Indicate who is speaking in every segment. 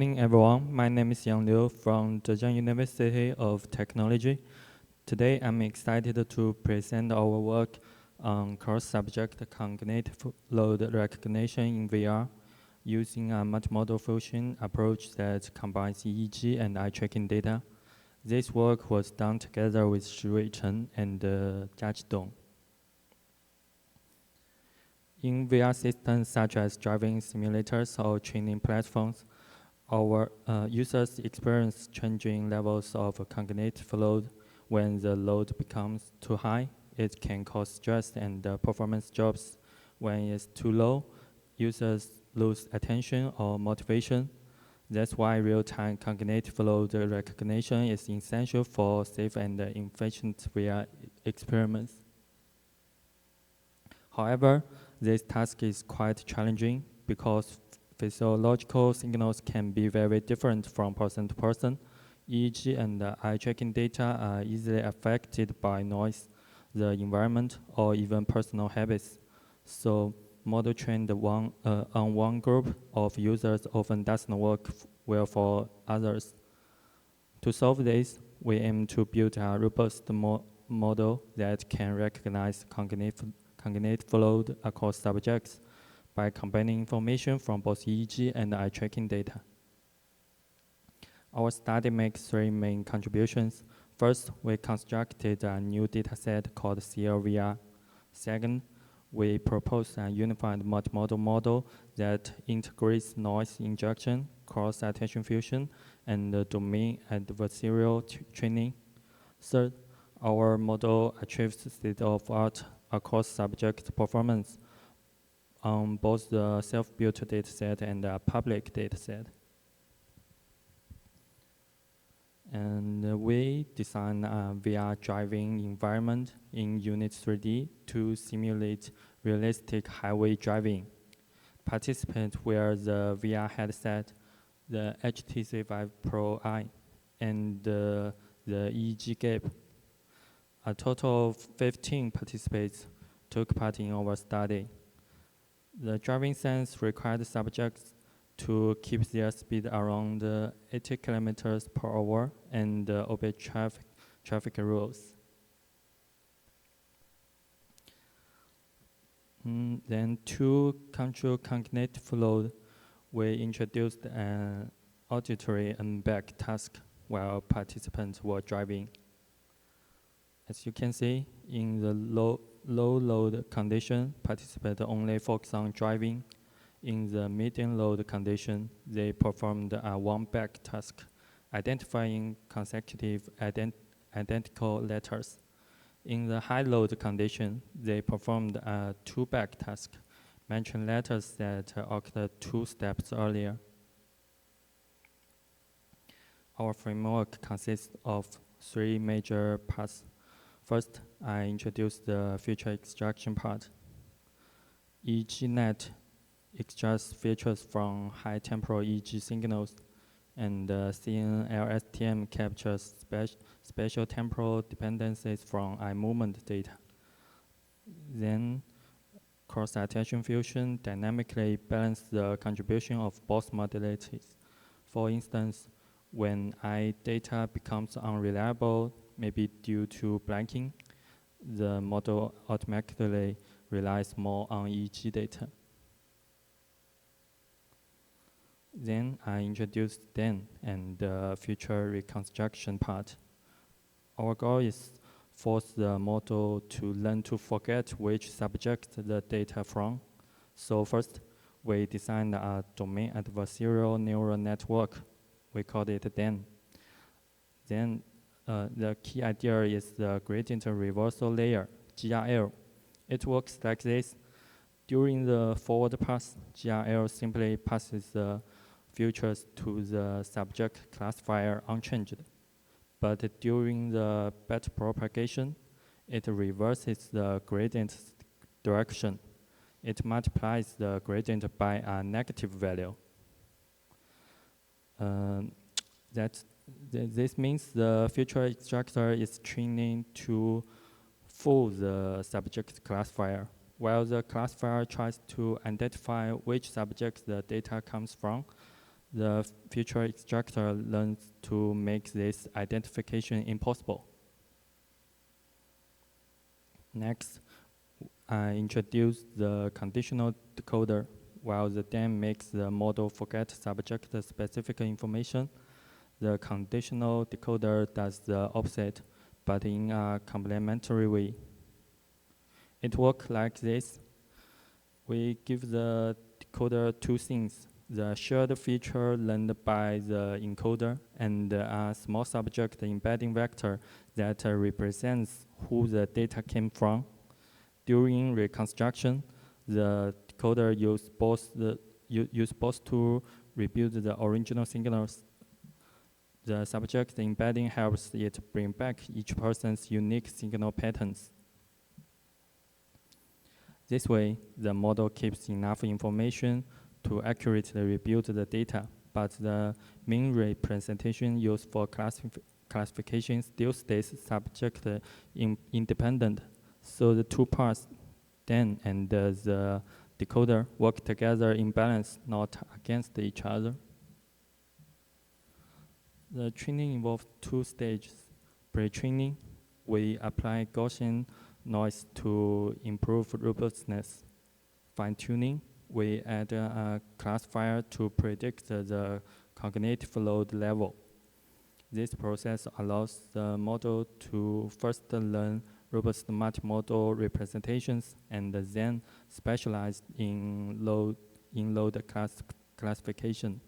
Speaker 1: morning, everyone. My name is Yang Liu from Zhejiang University of Technology. Today, I'm excited to present our work on cross-subject cognitive load recognition in VR using a multimodal fusion approach that combines EEG and eye-tracking data. This work was done together with Shi Chen and Jiaqi Dong. In VR systems such as driving simulators or training platforms, our users experience changing levels of cognitive load. When the load becomes too high, it can cause stress and performance drops. When it's too low, users lose attention or motivation. That's why real-time cognitive load recognition is essential for safe and efficient VR experiments. However, this task is quite challenging because physiological signals can be very different from person to person. EEG and eye tracking data are easily affected by noise, the environment, or even personal habits. So model trained on one group of users often doesn't work well for others. To solve this, we aim to build a robust model that can recognize cognitive load across subjects by combining information from both EEG and eye tracking data. Our study makes three main contributions. First, we constructed a new dataset called CLVR. Second, we proposed a unified multimodal model that integrates noise injection, cross-attention fusion, and domain adversarial training. Third, our model achieves state-of-art across subject performance on both the self-built dataset and the public dataset. And we designed a VR driving environment in Unit 3D to simulate realistic highway driving. Participants wear the VR headset, the HTC Vive Pro Eye, and the EEG gap. A total of 15 participants took part in our study. The driving sense required subjects to keep their speed around 80 kilometers per hour and obey traffic rules. Then to control cognitive load, we introduced an auditory and back task while participants were driving. As you can see, in the low load condition, participants only focus on driving. In the medium load condition, they performed a one back task, identifying consecutive identical letters. In the high load condition, they performed a two back task, matching letters that occurred 2 steps earlier. Our framework consists of 3 major parts. First, I introduced the feature extraction part. EEGNet extracts features from high temporal EEG signals, and CNLSTM captures spatial temporal dependencies from eye movement data. Then, cross-attention fusion dynamically balances the contribution of both modalities. For instance, when eye data becomes unreliable, maybe due to blanking, the model automatically relies more on EEG data. Then I introduced Dan and the future reconstruction part. Our goal is force the model to learn to forget which subject the data from. So first, we designed a domain adversarial neural network. We called it Dan. Then the key idea is the gradient reversal layer, GRL. It works like this. During the forward pass, GRL simply passes the features to the subject classifier unchanged. But during the back propagation, it reverses the gradient direction. It multiplies the gradient by a negative value. This means the feature extractor is training to fool the subject classifier, while the classifier tries to identify which subject the data comes from. The feature extractor learns to make this identification impossible. Next, I introduce the conditional decoder. While the DEM makes the model forget subject-specific information, the conditional decoder does the opposite, but in a complementary way. It works like this. We give the decoder two things: the shared feature learned by the encoder and a small subject embedding vector that represents who the data came from. During reconstruction, the decoder uses both to rebuild the original signals. The subject embedding helps it bring back each person's unique signal patterns. This way, the model keeps enough information to accurately rebuild the data, but the main representation used for classification still stays subject independent. So the two parts, DEN and the decoder, work together in balance, not against each other. The training involves two stages. Pre-training, we apply Gaussian noise to improve robustness. Fine-tuning, we add a classifier to predict the cognitive load level. This process allows the model to first learn robust multimodal representations and then specialize in load classification.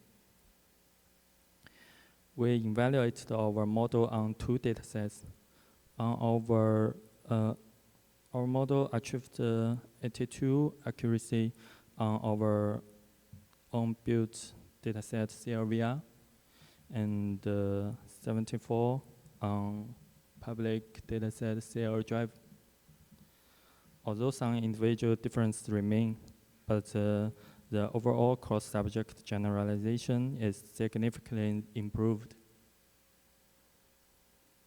Speaker 1: We evaluated our model on two datasets. Our model achieved 82 accuracy on our own built dataset CLVR and 74 on public dataset CL Drive. Although some individual differences remain, but the overall cross-subject generalization is significantly improved.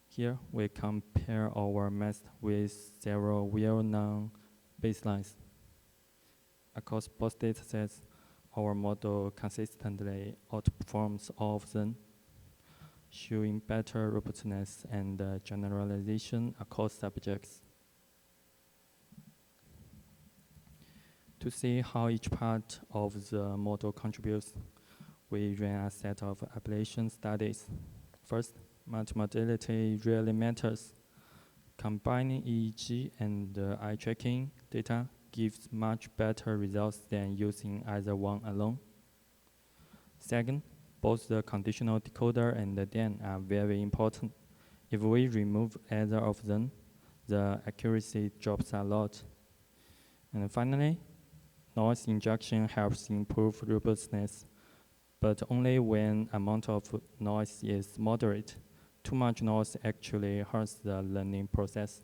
Speaker 1: Here, we compare our method with several well-known baselines. Across both datasets, our model consistently outperforms all of them, showing better robustness and generalization across subjects. To see how each part of the model contributes, we ran a set of ablation studies. First, multimodality really matters. Combining EEG and eye tracking data gives much better results than using either one alone. Second, both the conditional decoder and the DEN are very important. If we remove either of them, the accuracy drops a lot. And finally, noise injection helps improve robustness, but only when amount of noise is moderate. Too much noise actually hurts the learning process.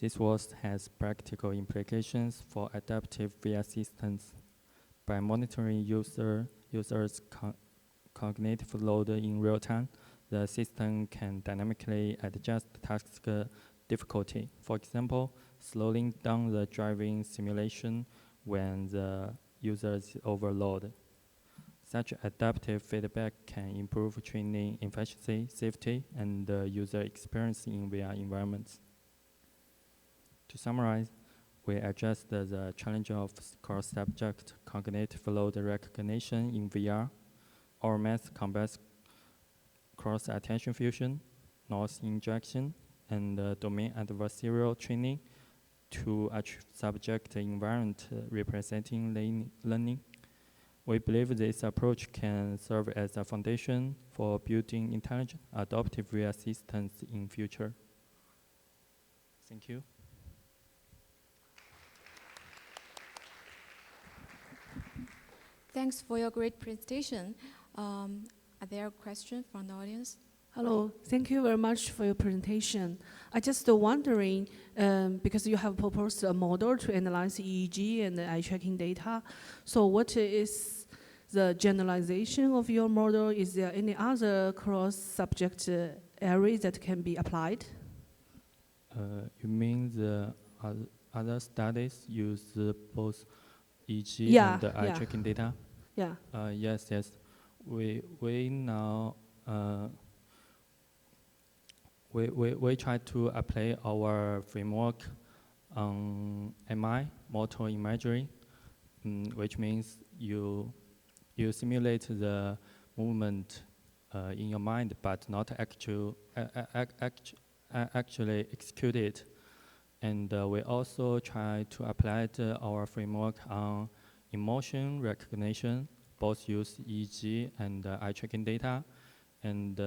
Speaker 1: This work has practical implications for adaptive VR systems. By monitoring users' cognitive load in real time, the system can dynamically adjust task difficulty. For example, slowing down the driving simulation when the user is overloaded. Such adaptive feedback can improve training efficiency, safety, and user experience in VR environments. To summarize, we addressed the challenge of cross-subject cognitive load recognition in VR. Our method combines cross-attention fusion, noise injection, and domain adversarial training to achieve subject environment representing learning. We believe this approach can serve as a foundation for building intelligent adaptive VR systems in future. Thank you.
Speaker 2: Thanks for your great presentation. Are there questions from the audience?
Speaker 3: Hello, thank you very much for your presentation. I just wondering, because you have proposed a model to analyze EEG and eye tracking data, so what is the generalization of your model? Is there any other cross-subject areas that can be applied?
Speaker 1: You mean the other studies use both EEG
Speaker 3: Yeah,
Speaker 1: and the eye
Speaker 3: yeah.
Speaker 1: tracking data?
Speaker 3: Yeah.
Speaker 1: Yes, yes. We now we try to apply our framework on MI, motor imagery, which means you simulate the movement in your mind, but not actually execute it. And we also try to apply our framework on emotion recognition, both use EEG and eye tracking data. And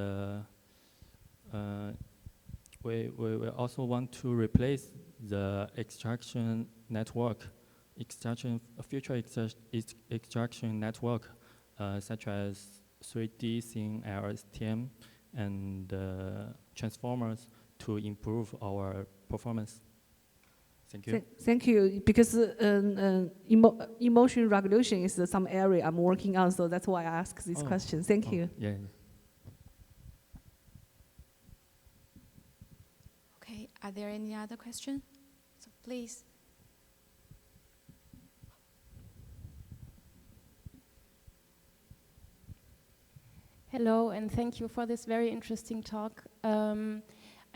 Speaker 1: we also want to replace the extraction network, future extraction network, such as 3D Scene LSTM and transformers to improve our performance. Thank you.
Speaker 3: Thank you, because emotion regulation is some area I'm working on, so that's why I ask this question. Thank you.
Speaker 1: Yeah.
Speaker 2: Okay, are there any other questions? So please.
Speaker 4: Hello, and thank you for this very interesting talk.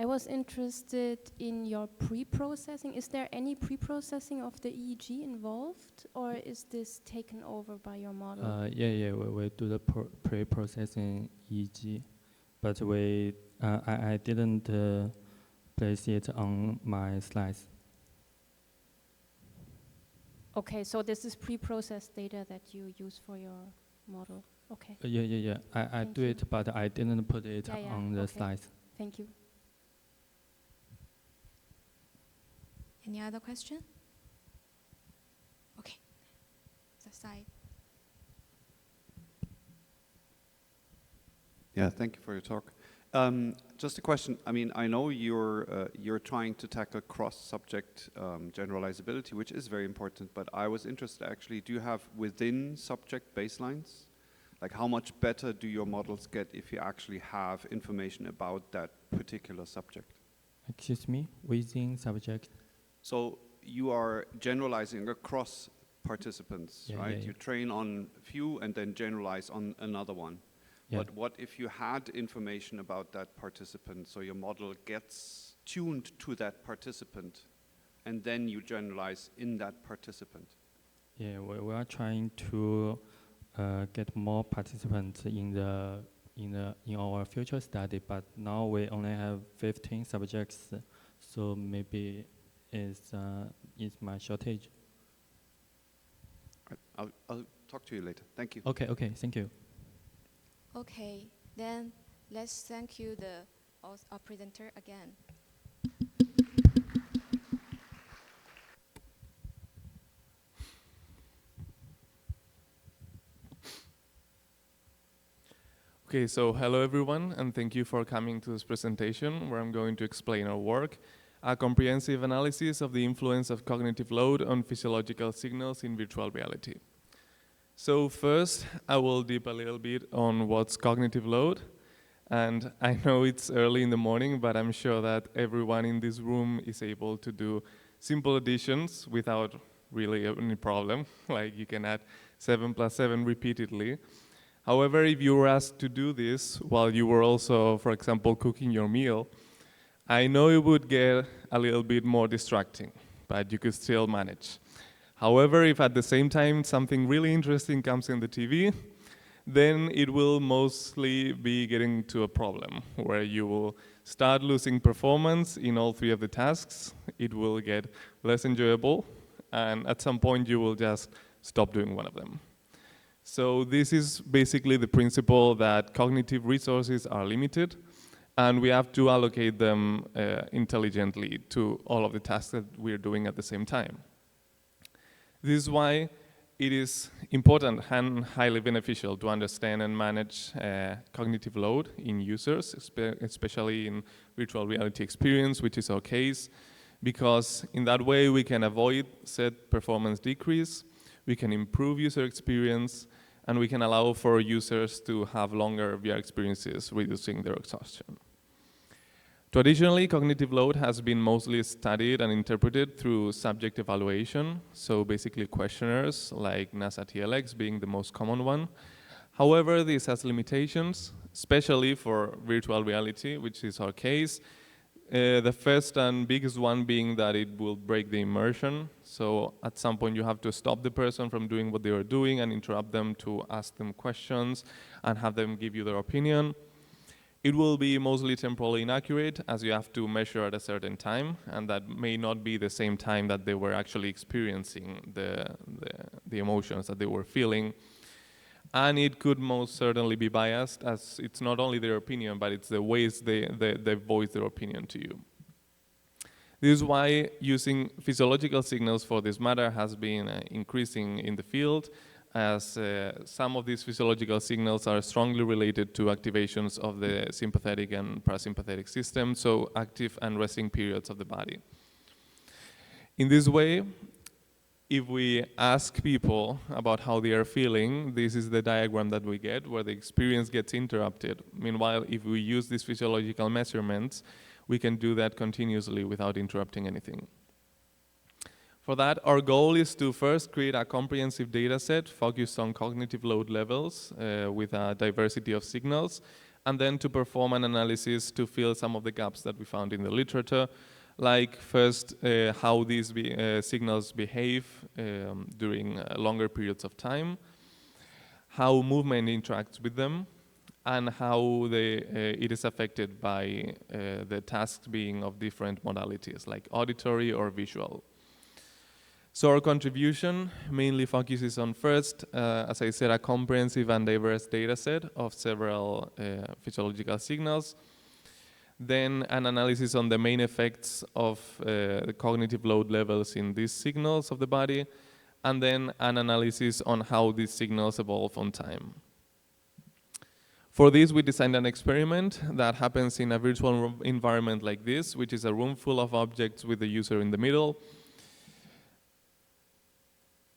Speaker 4: I was interested in your pre-processing. Is there any pre-processing of the EEG involved, or is this taken over by your model?
Speaker 1: Yeah, we do the pre-processing EEG, but I didn't place it on my slides.
Speaker 4: Okay, so this is pre-processed data that you use for your model. Okay.
Speaker 1: Yeah. I do it, but I didn't put it on the slides.
Speaker 4: Thank you.
Speaker 2: Any other question? Okay, the side.
Speaker 5: Yeah, thank you for your talk. Just a question. I mean, I know you're trying to tackle cross-subject generalizability, which is very important. But I was interested, actually, do you have within subject baselines? Like, how much better do your models get if you actually have information about that particular subject?
Speaker 1: Excuse me, within subject?
Speaker 5: So you are generalizing across participants, right?
Speaker 1: Yeah.
Speaker 5: You train on a few and then generalize on another one.
Speaker 1: Yeah.
Speaker 5: But what if you had information about that participant, so your model gets tuned to that participant, and then you generalize in that participant?
Speaker 1: Yeah, we are trying to get more participants in our future study, but now we only have 15 subjects, so maybe it's my shortage.
Speaker 5: I'll talk to you later. Thank you.
Speaker 1: Okay, thank you.
Speaker 2: Okay, then let's thank you, our presenter again.
Speaker 6: Okay, so hello everyone, and thank you for coming to this presentation where I'm going to explain our work, a comprehensive analysis of the influence of cognitive load on physiological signals in virtual reality. So first, I will dip a little bit on what's cognitive load. And I know it's early in the morning, but I'm sure that everyone in this room is able to do simple additions without really any problem. Like you can add 7 + 7 repeatedly. However, if you were asked to do this while you were also, for example, cooking your meal, I know it would get a little bit more distracting, but you could still manage. However, if at the same time something really interesting comes in the TV, then it will mostly be getting to a problem where you will start losing performance in all 3 of the tasks. It will get less enjoyable, and at some point you will just stop doing one of them. So this is basically the principle that cognitive resources are limited, and we have to allocate them intelligently to all of the tasks that we're doing at the same time. This is why it is important and highly beneficial to understand and manage cognitive load in users, especially in virtual reality experience, which is our case, because in that way we can avoid said performance decrease, we can improve user experience, and we can allow for users to have longer VR experiences, reducing their exhaustion. Traditionally, cognitive load has been mostly studied and interpreted through subject evaluation, so basically questionnaires like NASA TLX being the most common one. However, this has limitations, especially for virtual reality, which is our case. The first and biggest one being that it will break the immersion. So at some point you have to stop the person from doing what they are doing and interrupt them to ask them questions and have them give you their opinion. It will be mostly temporally inaccurate, as you have to measure at a certain time, and that may not be the same time that they were actually experiencing the emotions that they were feeling. And it could most certainly be biased, as it's not only their opinion, but it's the ways they voice their opinion to you. This is why using physiological signals for this matter has been increasing in the field, as some of these physiological signals are strongly related to activations of the sympathetic and parasympathetic system, so active and resting periods of the body. In this way, if we ask people about how they are feeling, this is the diagram that we get, where the experience gets interrupted. Meanwhile, if we use these physiological measurements, we can do that continuously without interrupting anything. For that, our goal is to first create a comprehensive data set focused on cognitive load levels with a diversity of signals, and then to perform an analysis to fill some of the gaps that we found in the literature, like first how these signals behave during longer periods of time, how movement interacts with them, and how it is affected by the tasks being of different modalities, like auditory or visual. So our contribution mainly focuses on first, as I said, a comprehensive and diverse data set of several physiological signals, then an analysis on the main effects of the cognitive load levels in these signals of the body, and then an analysis on how these signals evolve on time. For this, we designed an experiment that happens in a virtual environment like this, which is a room full of objects with the user in the middle.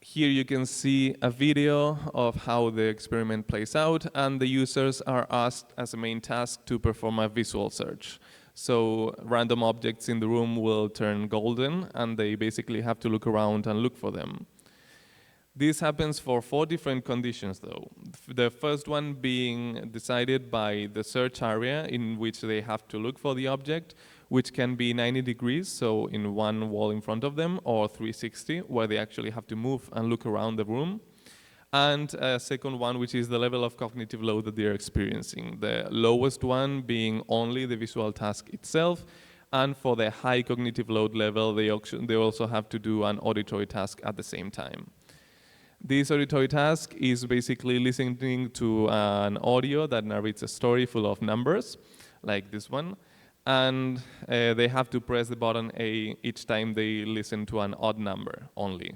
Speaker 6: Here you can see a video of how the experiment plays out, and the users are asked as a main task to perform a visual search. So random objects in the room will turn golden, and they basically have to look around and look for them. This happens for 4 different conditions, though. The first one being decided by the search area in which they have to look for the object, which can be 90 degrees, so in one wall in front of them, or 360, where they actually have to move and look around the room. And a second one, which is the level of cognitive load that they're experiencing. The lowest one being only the visual task itself, and for the high cognitive load level, they also have to do an auditory task at the same time. This auditory task is basically listening to an audio that narrates a story full of numbers, like this one, and they have to press the button A each time they listen to an odd number only.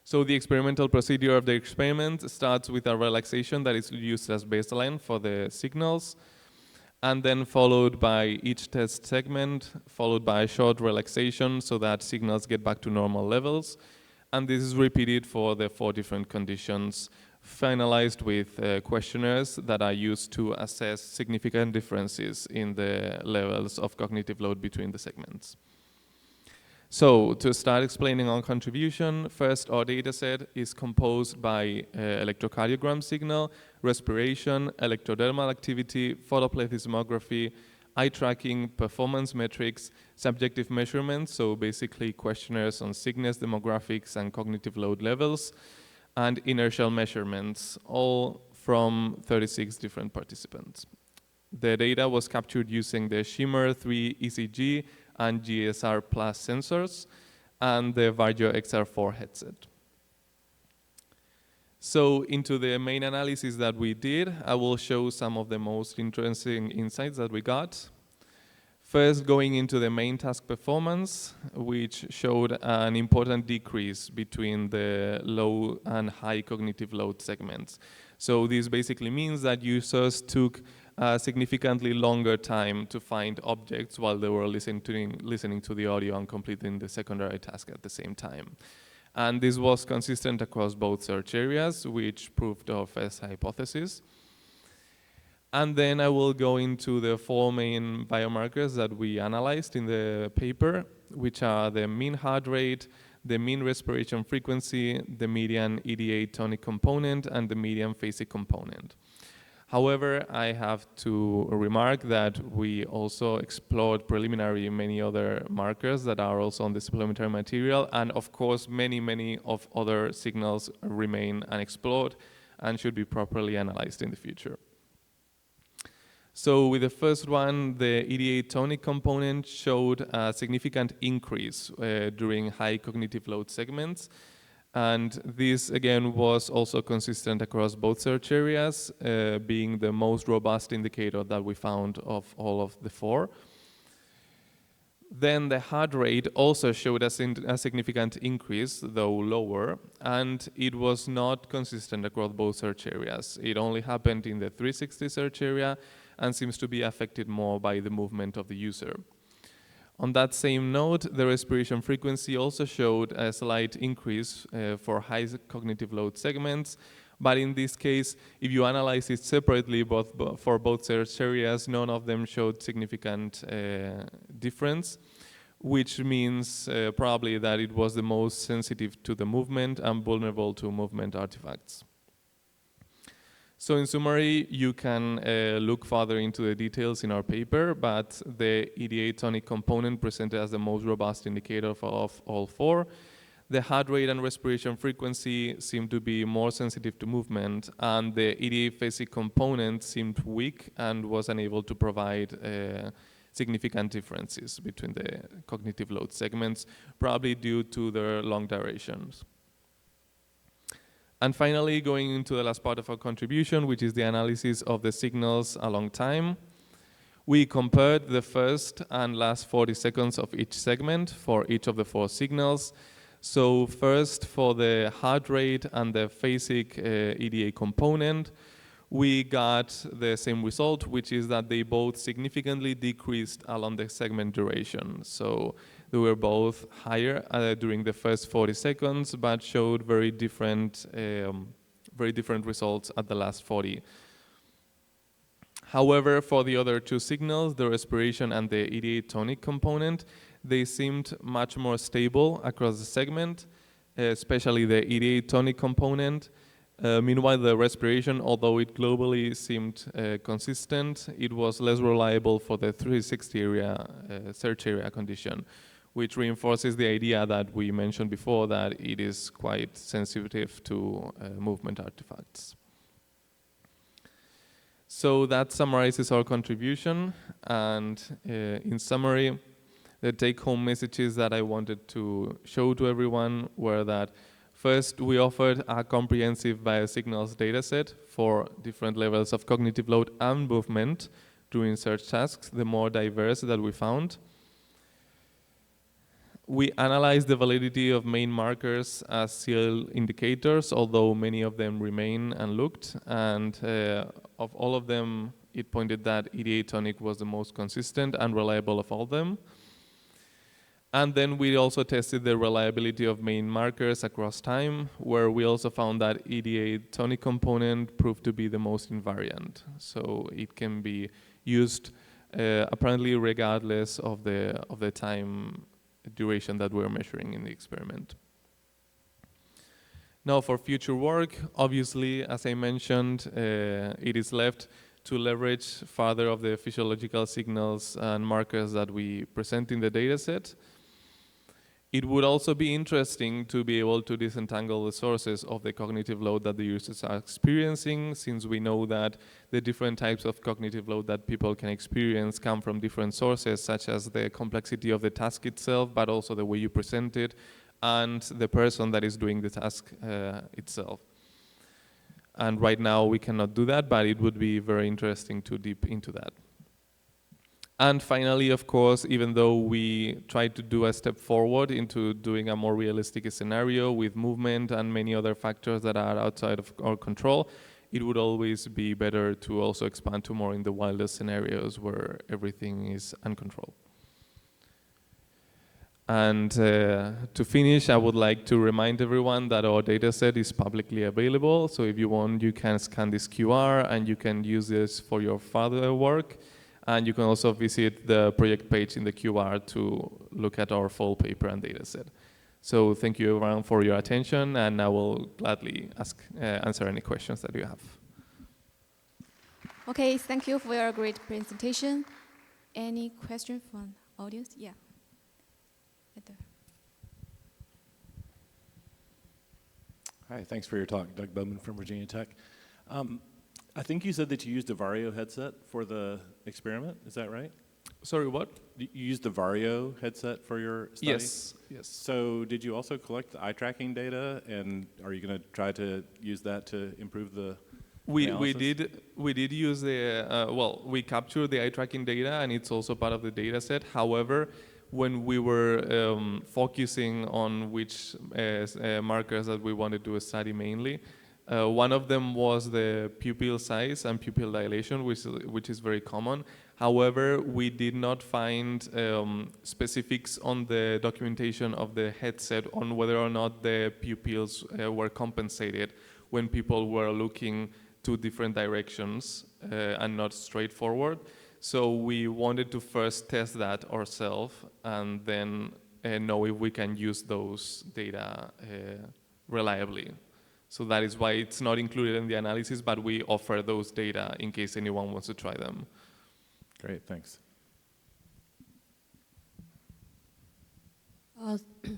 Speaker 6: So the experimental procedure of the experiment starts with a relaxation that is used as baseline for the signals, and then followed by each test segment, followed by a short relaxation so that signals get back to normal levels. And this is repeated for the 4 different conditions, finalized with questionnaires that are used to assess significant differences in the levels of cognitive load between the segments. So to start explaining our contribution, first our data set is composed by electrocardiogram signal, respiration, electrodermal activity, photoplethysmography, eye tracking, performance metrics, subjective measurements, so basically questionnaires on sickness demographics and cognitive load levels, and inertial measurements, all from 36 different participants. The data was captured using the Shimmer 3 ECG and GSR Plus sensors and the Varjo XR4 headset. So into the main analysis that we did, I will show some of the most interesting insights that we got. First, going into the main task performance, which showed an important decrease between the low and high cognitive load segments. So this basically means that users took a significantly longer time to find objects while they were listening to the audio and completing the secondary task at the same time. And this was consistent across both search areas, which proved our first hypothesis. And then I will go into the 4 main biomarkers that we analyzed in the paper, which are the mean heart rate, the mean respiration frequency, the median EDA tonic component, and the median phasic component. However, I have to remark that we also explored preliminary many other markers that are also on the supplementary material, and of course many of other signals remain unexplored and should be properly analyzed in the future. So with the first one, the EDA tonic component showed a significant increase during high cognitive load segments. And this, again, was also consistent across both search areas, being the most robust indicator that we found of all of the 4. Then the heart rate also showed a significant increase, though lower, and it was not consistent across both search areas. It only happened in the 360 search area and seems to be affected more by the movement of the user. On that same note, the respiration frequency also showed a slight increase for high cognitive load segments, but in this case, if you analyze it separately for both search areas, none of them showed significant difference, which means probably that it was the most sensitive to the movement and vulnerable to movement artifacts. So in summary, you can look further into the details in our paper, but the EDA tonic component presented as the most robust indicator of all 4. The heart rate and respiration frequency seemed to be more sensitive to movement, and the EDA phasic component seemed weak and was unable to provide significant differences between the cognitive load segments, probably due to their long durations. And finally, going into the last part of our contribution, which is the analysis of the signals along time, we compared the first and last 40 seconds of each segment for each of the 4 signals. So first, for the heart rate and the phasic EDA component, we got the same result, which is that they both significantly decreased along the segment duration. So they were both higher during the first 40 seconds, but showed very different results at the last 40. However, for the other 2 signals, the respiration and the EDA tonic component, they seemed much more stable across the segment, especially the EDA tonic component. Meanwhile, the respiration, although it globally seemed consistent, it was less reliable for the 360 area, search area condition, which reinforces the idea that we mentioned before, that it is quite sensitive to movement artifacts. So that summarizes our contribution, and in summary, the take-home messages that I wanted to show to everyone were that first, we offered a comprehensive biosignals dataset for different levels of cognitive load and movement during search tasks, the more diverse that we found. We analyzed the validity of main markers as CL indicators, although many of them remain unlooked, and of all of them, it pointed that EDA tonic was the most consistent and reliable of all of them. And then we also tested the reliability of main markers across time, where we also found that EDA tonic component proved to be the most invariant. So it can be used apparently regardless of the time duration that we're measuring in the experiment. Now for future work, obviously, as I mentioned, it is left to leverage further of the physiological signals and markers that we present in the dataset. It would also be interesting to be able to disentangle the sources of the cognitive load that the users are experiencing, since we know that the different types of cognitive load that people can experience come from different sources, such as the complexity of the task itself, but also the way you present it, and the person that is doing the task itself. And right now we cannot do that, but it would be very interesting to dip into that. And finally, of course, even though we tried to do a step forward into doing a more realistic scenario with movement and many other factors that are outside of our control, it would always be better to also expand to more in the wildest scenarios where everything is uncontrolled. And to finish, I would like to remind everyone that our dataset is publicly available. So if you want, you can scan this QR and you can use this for your further work. And you can also visit the project page in the QR to look at our full paper and dataset. So thank you everyone for your attention, and I will gladly answer any questions that you have.
Speaker 2: Okay, thank you for your great presentation. Any question from audience? Yeah.
Speaker 7: Hi, thanks for your talk. Doug Bowman from Virginia Tech. I think you said that you used a Vario headset for the experiment, is that right?
Speaker 6: Sorry, what?
Speaker 7: You used the Vario headset for your study?
Speaker 6: Yes, yes.
Speaker 7: So did you also collect the eye tracking data, and are you going to try to use that to improve the
Speaker 6: we did use the, we captured the eye tracking data, and it's also part of the data set. However, when we were focusing on which markers that we wanted to study mainly, one of them was the pupil size and pupil dilation, which is very common. However, we did not find specifics on the documentation of the headset on whether or not the pupils were compensated when people were looking to different directions and not straightforward. So we wanted to first test that ourselves and then know if we can use those data reliably. So that is why it's not included in the analysis, but we offer those data in case anyone wants to try them.
Speaker 7: Great, thanks.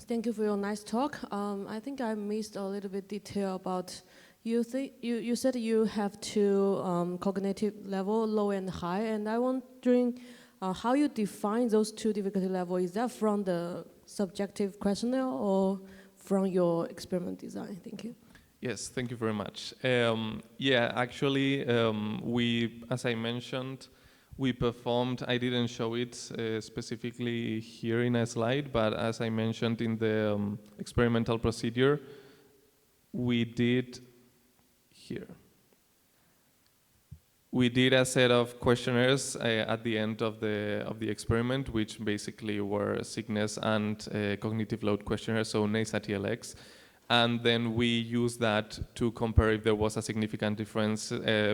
Speaker 8: Thank you for your nice talk. I think I missed a little bit detail about, you said you have two cognitive level, low and high, and I'm wondering how you define those two difficulty levels. Is that from the subjective questionnaire or from your experiment design? Thank you.
Speaker 6: Yes, thank you very much. Yeah, actually, as I mentioned, we performed, I didn't show it specifically here in a slide, but as I mentioned in the experimental procedure, we did a set of questionnaires at the end of the experiment, which basically were sickness and cognitive load questionnaires, so NACE TLX. And then we used that to compare if there was a significant difference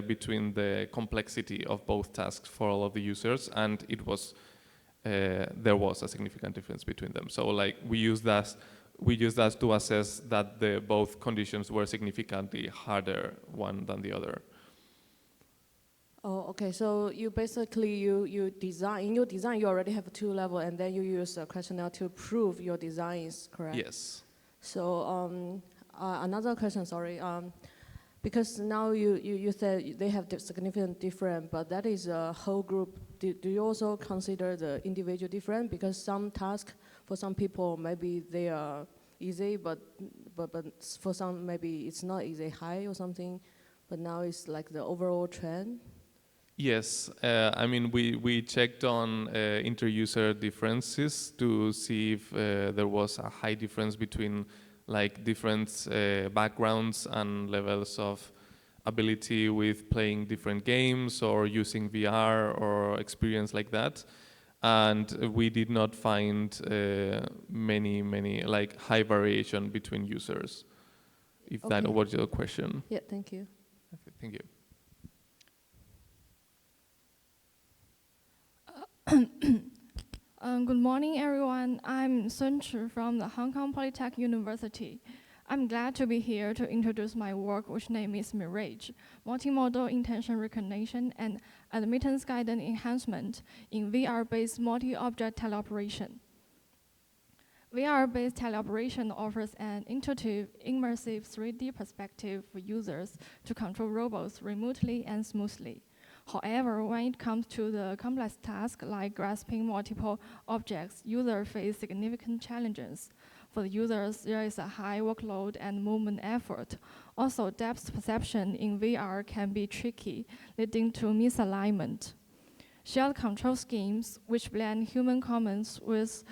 Speaker 6: between the complexity of both tasks for all of the users, and it was there was a significant difference between them. So like we used that to assess that both conditions were significantly harder one than the other.
Speaker 8: Oh, okay. So you basically you design in your design you already have two levels, and then you use a questionnaire to prove your design is correct.
Speaker 6: Yes.
Speaker 8: So another question, sorry, because now you said they have significant difference, but that is a whole group. Do you also consider the individual difference? Because some tasks for some people maybe they are easy, but for some maybe it's not easy, high or something. But now it's like the overall trend.
Speaker 6: Yes, I mean we checked on inter-user differences to see if there was a high difference between like different backgrounds and levels of ability with playing different games or using VR or experience like that, and we did not find many like high variation between users. If
Speaker 8: Okay.
Speaker 6: that was your question.
Speaker 8: Yeah, thank you.
Speaker 6: Okay, thank you.
Speaker 9: Good morning, everyone. I'm Sun Chi from the Hong Kong Polytech University. I'm glad to be here to introduce my work, which name is Mirage, Multimodal Intention Recognition and Admittance Guidance Enhancement in VR-based multi-object teleoperation. VR-based teleoperation offers an intuitive, immersive 3D perspective for users to control robots remotely and smoothly. However, when it comes to the complex tasks like grasping multiple objects, users face significant challenges. For the users, there is a high workload and movement effort. Also, depth perception in VR can be tricky, leading to misalignment. Shared control schemes, which blend human commands with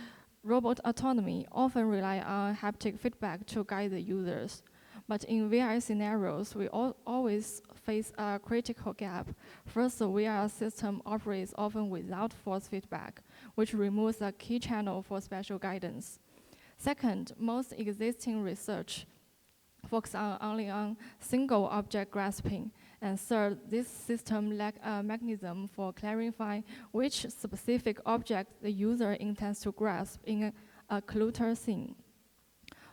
Speaker 9: robot autonomy, often rely on haptic feedback to guide the users. But in VR scenarios, we always face a critical gap. First, the VR system operates often without force feedback, which removes a key channel for spatial guidance. Second, most existing research focus only on single object grasping. And third, this system lacks a mechanism for clarifying which specific object the user intends to grasp in a clutter scene.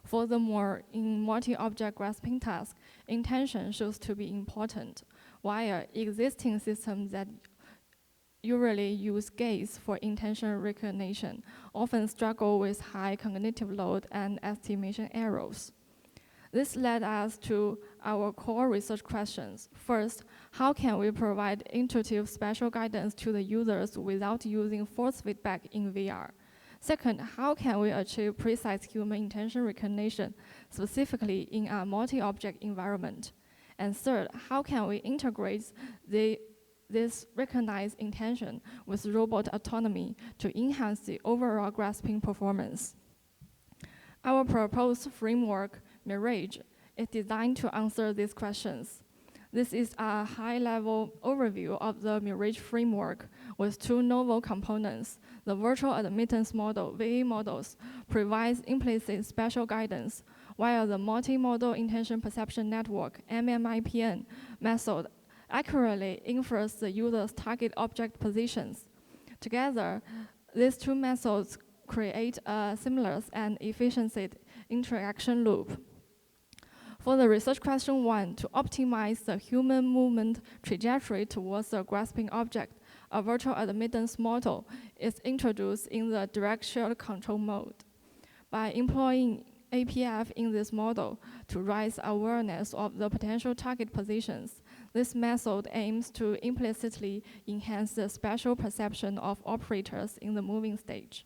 Speaker 9: Furthermore, in multi-object grasping tasks, intention shows to be important, while existing systems that usually use gaze for intention recognition often struggle with high cognitive load and estimation errors. This led us to our core research questions. First, how can we provide intuitive spatial guidance to the users without using force feedback in VR? Second, how can we achieve precise human intention recognition, specifically in a multi-object environment? And third, how can we integrate this recognized intention with robot autonomy to enhance the overall grasping performance? Our proposed framework, Mirage, is designed to answer these questions. This is a high-level overview of the Mirage framework with two novel components. The virtual admittance model, VA models, provides implicit spatial guidance, while the multimodal intention perception network, MMIPN, method accurately infers the user's target object positions. Together, these two methods create a seamless and efficient interaction loop. For the research question 1, to optimize the human movement trajectory towards the grasping object, a virtual admittance model is introduced in the direct shared control mode. By employing APF in this model to raise awareness of the potential target positions, this method aims to implicitly enhance the spatial perception of operators in the moving stage.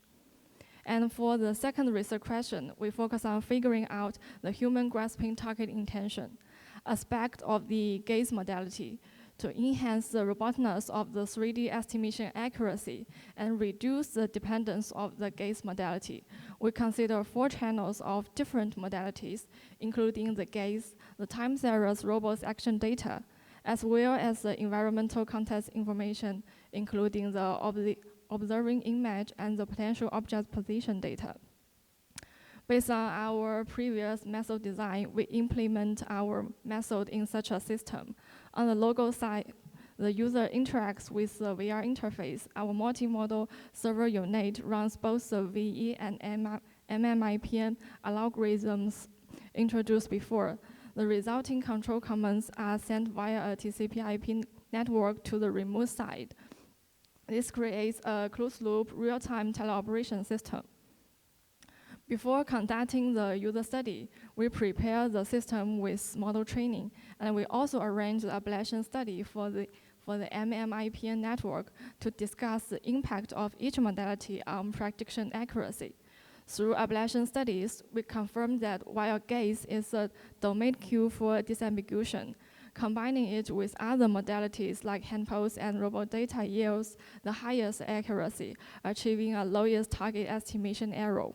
Speaker 9: And for the second research question, we focus on figuring out the human grasping target intention, aspect of the gaze modality, to enhance the robustness of the 3D estimation accuracy and reduce the dependence of the gaze modality. We consider 4 channels of different modalities, including the gaze, the time series robot's action data, as well as the environmental context information, including the observing image and the potential object position data. Based on our previous method design, we implement our method in such a system. On the logo side, the user interacts with the VR interface. Our multimodal server unit runs both the VE and MMIPN algorithms introduced before. The resulting control commands are sent via a TCP/IP network to the remote side. This creates a closed-loop, real-time teleoperation system. Before conducting the user study, we prepare the system with model training, and we also arrange the ablation study for the MMIPN network to discuss the impact of each modality on prediction accuracy. Through ablation studies, we confirmed that while gaze is a domain cue for disambiguation, combining it with other modalities like hand pose and robot data yields the highest accuracy, achieving a lowest target estimation error.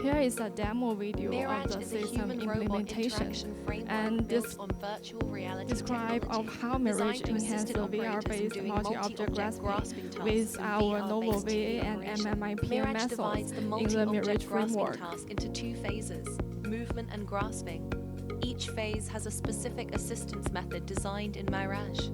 Speaker 9: Here is a demo video
Speaker 10: Mirage
Speaker 9: of the
Speaker 10: is a
Speaker 9: system
Speaker 10: human-robot
Speaker 9: implementation,
Speaker 10: interaction framework
Speaker 9: and
Speaker 10: built on virtual reality
Speaker 9: describe of
Speaker 10: technology,
Speaker 9: how Mirage
Speaker 10: designed to
Speaker 9: enhances
Speaker 10: assist
Speaker 9: the
Speaker 10: operators in
Speaker 9: VR-based
Speaker 10: doing
Speaker 9: multi-object grasping
Speaker 10: tasks
Speaker 9: with
Speaker 10: in
Speaker 9: our
Speaker 10: VR-based
Speaker 9: novel VA and
Speaker 10: operation.
Speaker 9: MMIPN
Speaker 10: Mirage
Speaker 9: methods
Speaker 10: divides the
Speaker 9: in the
Speaker 10: multi-object
Speaker 9: Mirage
Speaker 10: grasping
Speaker 9: framework.
Speaker 10: task into 2 phases, movement and grasping. Each phase has a specific assistance method designed in Mirage.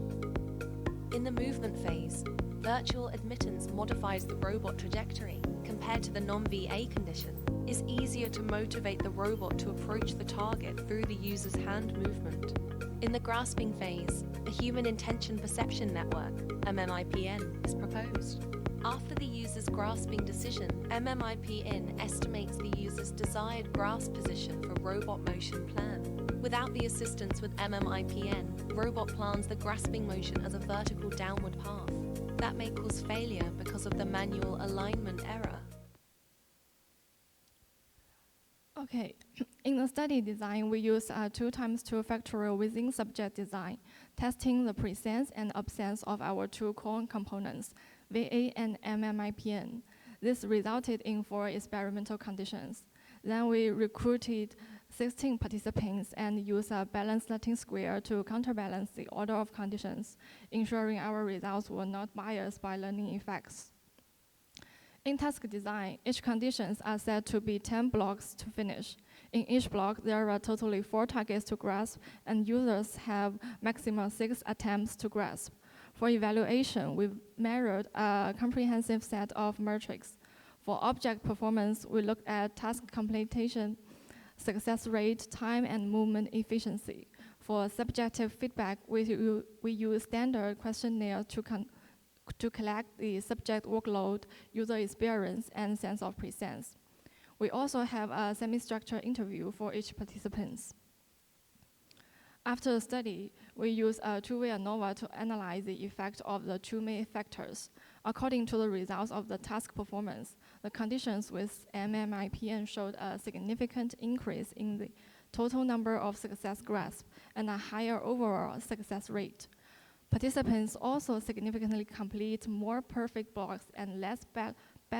Speaker 10: In the movement phase, virtual admittance modifies the robot trajectory. Compared to the non-VA condition, is easier to motivate the robot to approach the target through the user's hand movement. In the grasping phase, a human intention perception network, MMIPN, is proposed. After the user's grasping decision, MMIPN estimates the user's desired grasp position for robot motion plan. Without the assistance with MMIPN, robot plans the grasping motion as a vertical downward path. That may cause failure because of the manual alignment error.
Speaker 9: Okay, in the study design, we use 2x2 factorial within subject design, testing the presence and absence of our 2 core components, VA and MMIPN. This resulted in 4 experimental conditions. Then we recruited 16 participants and use a balanced Latin square to counterbalance the order of conditions, ensuring our results were not biased by learning effects. In task design, each conditions are set to be 10 blocks to finish. In each block, there are totally 4 targets to grasp, and users have maximum 6 attempts to grasp. For evaluation, we've measured a comprehensive set of metrics. For object performance, we look at task completion, success rate, time, and movement efficiency. For subjective feedback, we use standard questionnaires to collect the subject workload, user experience, and sense of presence. We also have a semi-structured interview for each participant. After the study, we use a two-way ANOVA to analyze the effect of the 2 main factors. According to the results of the task performance, the conditions with MMIPN showed a significant increase in the total number of success grasps and a higher overall success rate. Participants also significantly complete more perfect blocks and less bad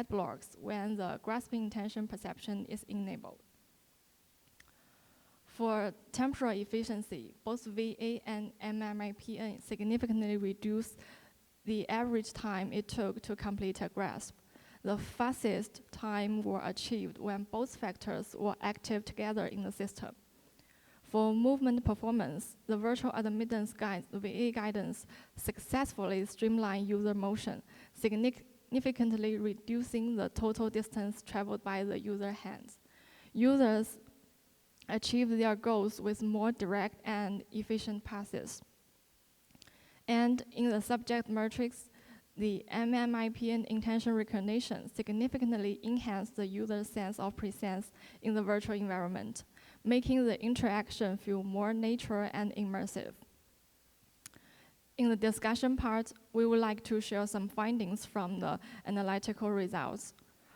Speaker 9: blocks when the grasping intention perception is enabled. For temporal efficiency, both VA and MMIPN significantly reduced the average time it took to complete a grasp. The fastest time were achieved when both factors were active together in the system. For movement performance, the virtual admittance guide, the VA guidance, successfully streamlined user motion, significantly reducing the total distance traveled by the user hands. Users achieve their goals with more direct and efficient passes. And in the subject matrix, the MMIPN intention recognition significantly enhanced the user's sense of presence in the virtual environment, making the interaction feel more natural and immersive. In the discussion part, we would like to share some findings from the analytical results.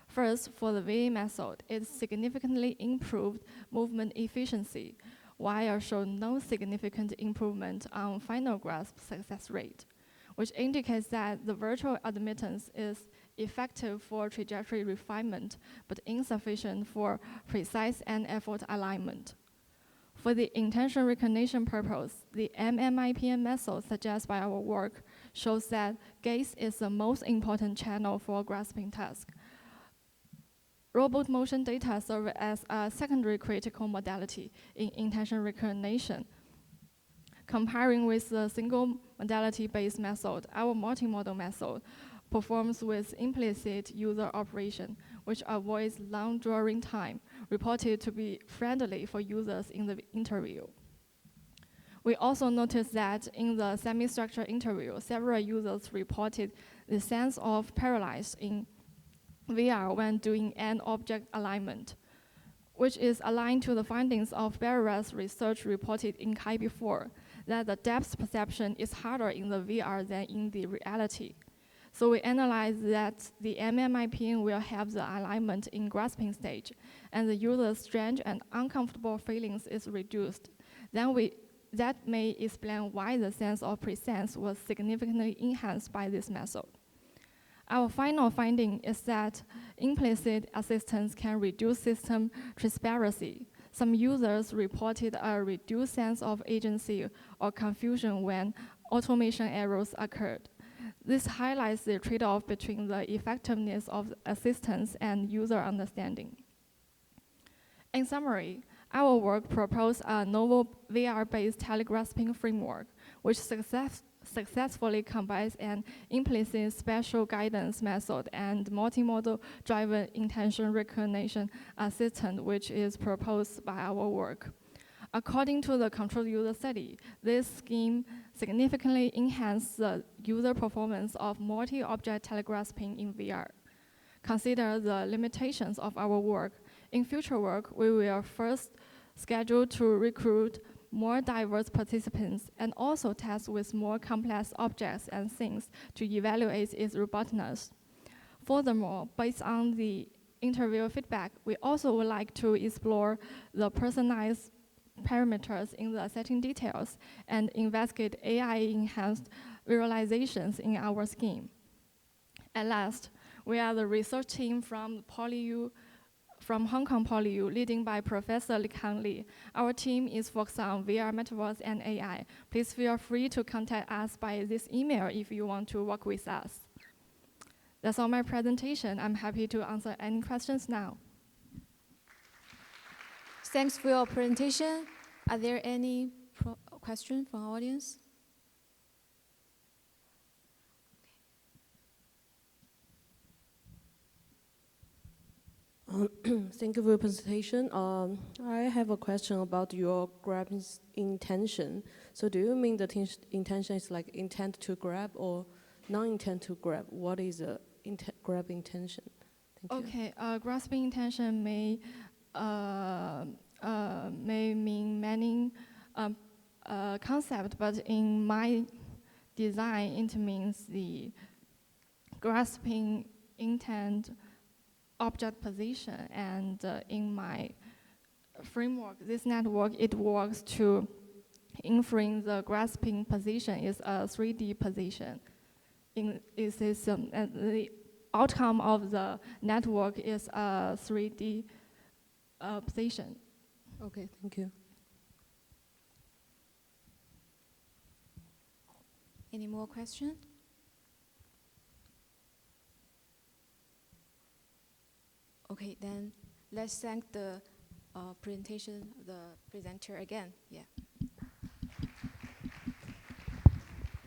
Speaker 9: First, for the VA method, it significantly improved movement efficiency, while showed no significant improvement on final grasp success rate, which indicates that the virtual admittance is effective for trajectory refinement, but insufficient for precise and effort alignment. For the intention recognition purpose, the MMIPN method suggested by our work shows that gaze is the most important channel for grasping task. Robot motion data serve as a secondary critical modality in intention recognition. Comparing with the single modality-based method, our multimodal method performs with implicit user operation, which avoids long drawing time, reported to be friendly for users in the interview. We also noticed that in the semi-structured interview, several users reported the sense of paralysis in VR when doing an object alignment, which is aligned to the findings of Barrera's research reported in Kai before, that the depth perception is harder in the VR than in the reality. So we analyzed that the MMIPN will have the alignment in grasping stage, and the user's strange and uncomfortable feelings is reduced. That may explain why the sense of presence was significantly enhanced by this method. Our final finding is that implicit assistance can reduce system transparency. Some users reported a reduced sense of agency or confusion when automation errors occurred. This highlights the trade-off between the effectiveness of assistance and user understanding. In summary, our work proposed a novel VR-based telegrasping framework, which successfully combines an implicit spatial guidance method and multimodal driven intention recognition assistant, which is proposed by our work. According to the controlled user study, this scheme significantly enhanced the user performance of multi-object telegrasping in VR. Consider the limitations of our work. In future work, we will first schedule to recruit more diverse participants and also test with more complex objects and things to evaluate its robustness. Furthermore, based on the interview feedback, we also would like to explore the personalized parameters in the setting details and investigate AI-enhanced visualizations in our scheme. At last, we are the research team from PolyU from Hong Kong PolyU, leading by Professor Likan Li. Our team is focused on VR, metaverse, and AI. Please feel free to contact us by this email if you want to work with us. That's all my presentation. I'm happy to answer any questions now.
Speaker 2: Thanks for your presentation. Are there any questions from our audience?
Speaker 8: Thank you for your presentation. I have a question about your grabbing intention. So do you mean the intention is like intent to grab or non-intent to grab? What is a grab intention? Thank you.
Speaker 9: Okay, grasping intention may mean many concepts, but in my design, it means the grasping intent object position, and in my framework, this network, it works to inferring the grasping position is a 3D position. The outcome of the network is a 3D position.
Speaker 8: Okay, thank you.
Speaker 2: Any more questions? Okay, then let's thank the presentation, the presenter again. Yeah.